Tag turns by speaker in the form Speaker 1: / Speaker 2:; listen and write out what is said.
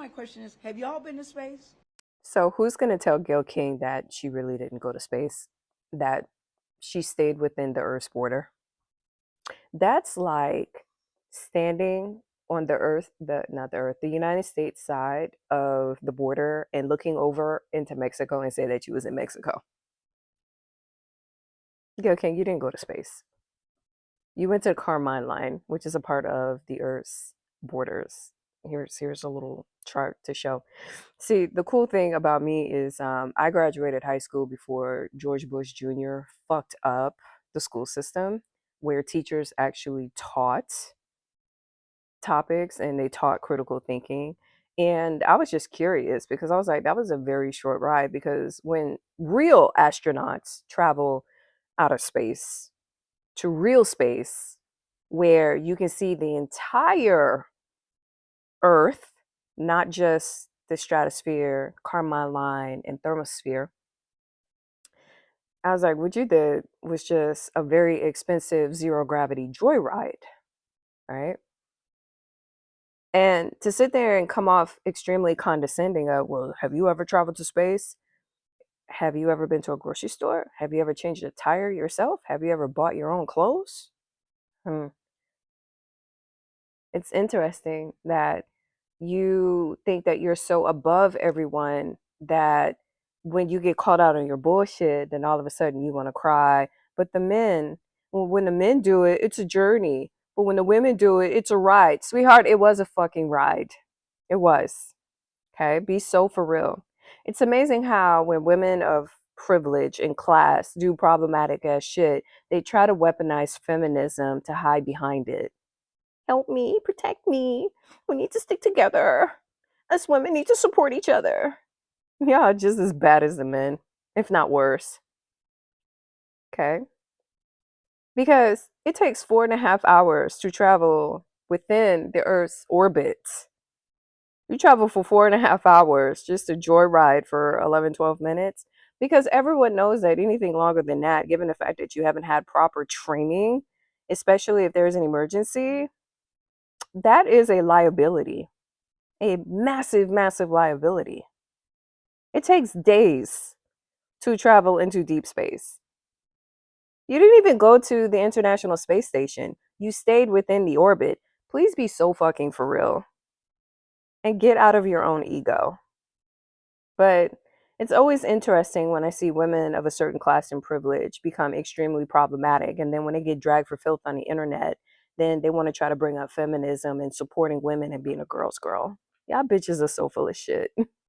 Speaker 1: my question is, have y'all been to space?
Speaker 2: So who's going to tell Gayle King that she really didn't go to space? That she stayed within the Earth's border? That's like standing on the Earth, the not the Earth, the United States side of the border and looking over into Mexico and say that you was in Mexico. Gayle King, you didn't go to space. You went to the Carmine line, which is a part of the Earth's borders. Here's a little chart to show. See, the cool thing about me is I graduated high school before George Bush Jr. fucked up the school system, where teachers actually taught topics and they taught critical thinking. And I was just curious because I was like, that was a very short ride because when real astronauts travel out of space to real space, where you can see the entire Earth, not just the stratosphere, Carmine line, and thermosphere. I was like, what you did was just a very expensive zero gravity joyride, right? And to sit there and come off extremely condescending of, well, have you ever traveled to space? Have you ever been to a grocery store? Have you ever changed a tire yourself? Have you ever bought your own clothes? Hmm. It's interesting that you think that you're so above everyone that when you get called out on your bullshit, then all of a sudden you want to cry. But the men, well, when the men do it, it's a journey. But when the women do it, it's a ride. Sweetheart, it was a fucking ride. It was. Okay. Be so for real. It's amazing how when women of privilege and class do problematic ass shit, they try to weaponize feminism to hide behind it. Help me, protect me. We need to stick together. Us women need to support each other. Yeah, just as bad as the men, if not worse. Okay. Because it takes 4.5 hours to travel within the Earth's orbit. You travel for 4.5 hours just to joyride for 11, 12 minutes. Because everyone knows that anything longer than that, given the fact that you haven't had proper training, especially if there's an emergency, that is a liability. A massive, massive liability. It takes days to travel into deep space. You didn't even go to the International Space Station. You stayed within the orbit. Please be so fucking for real and get out of your own ego. But it's always interesting when I see women of a certain class and privilege become extremely problematic. And then when they get dragged for filth on the internet, then they want to try to bring up feminism and supporting women and being a girl's girl. Y'all bitches are so full of shit.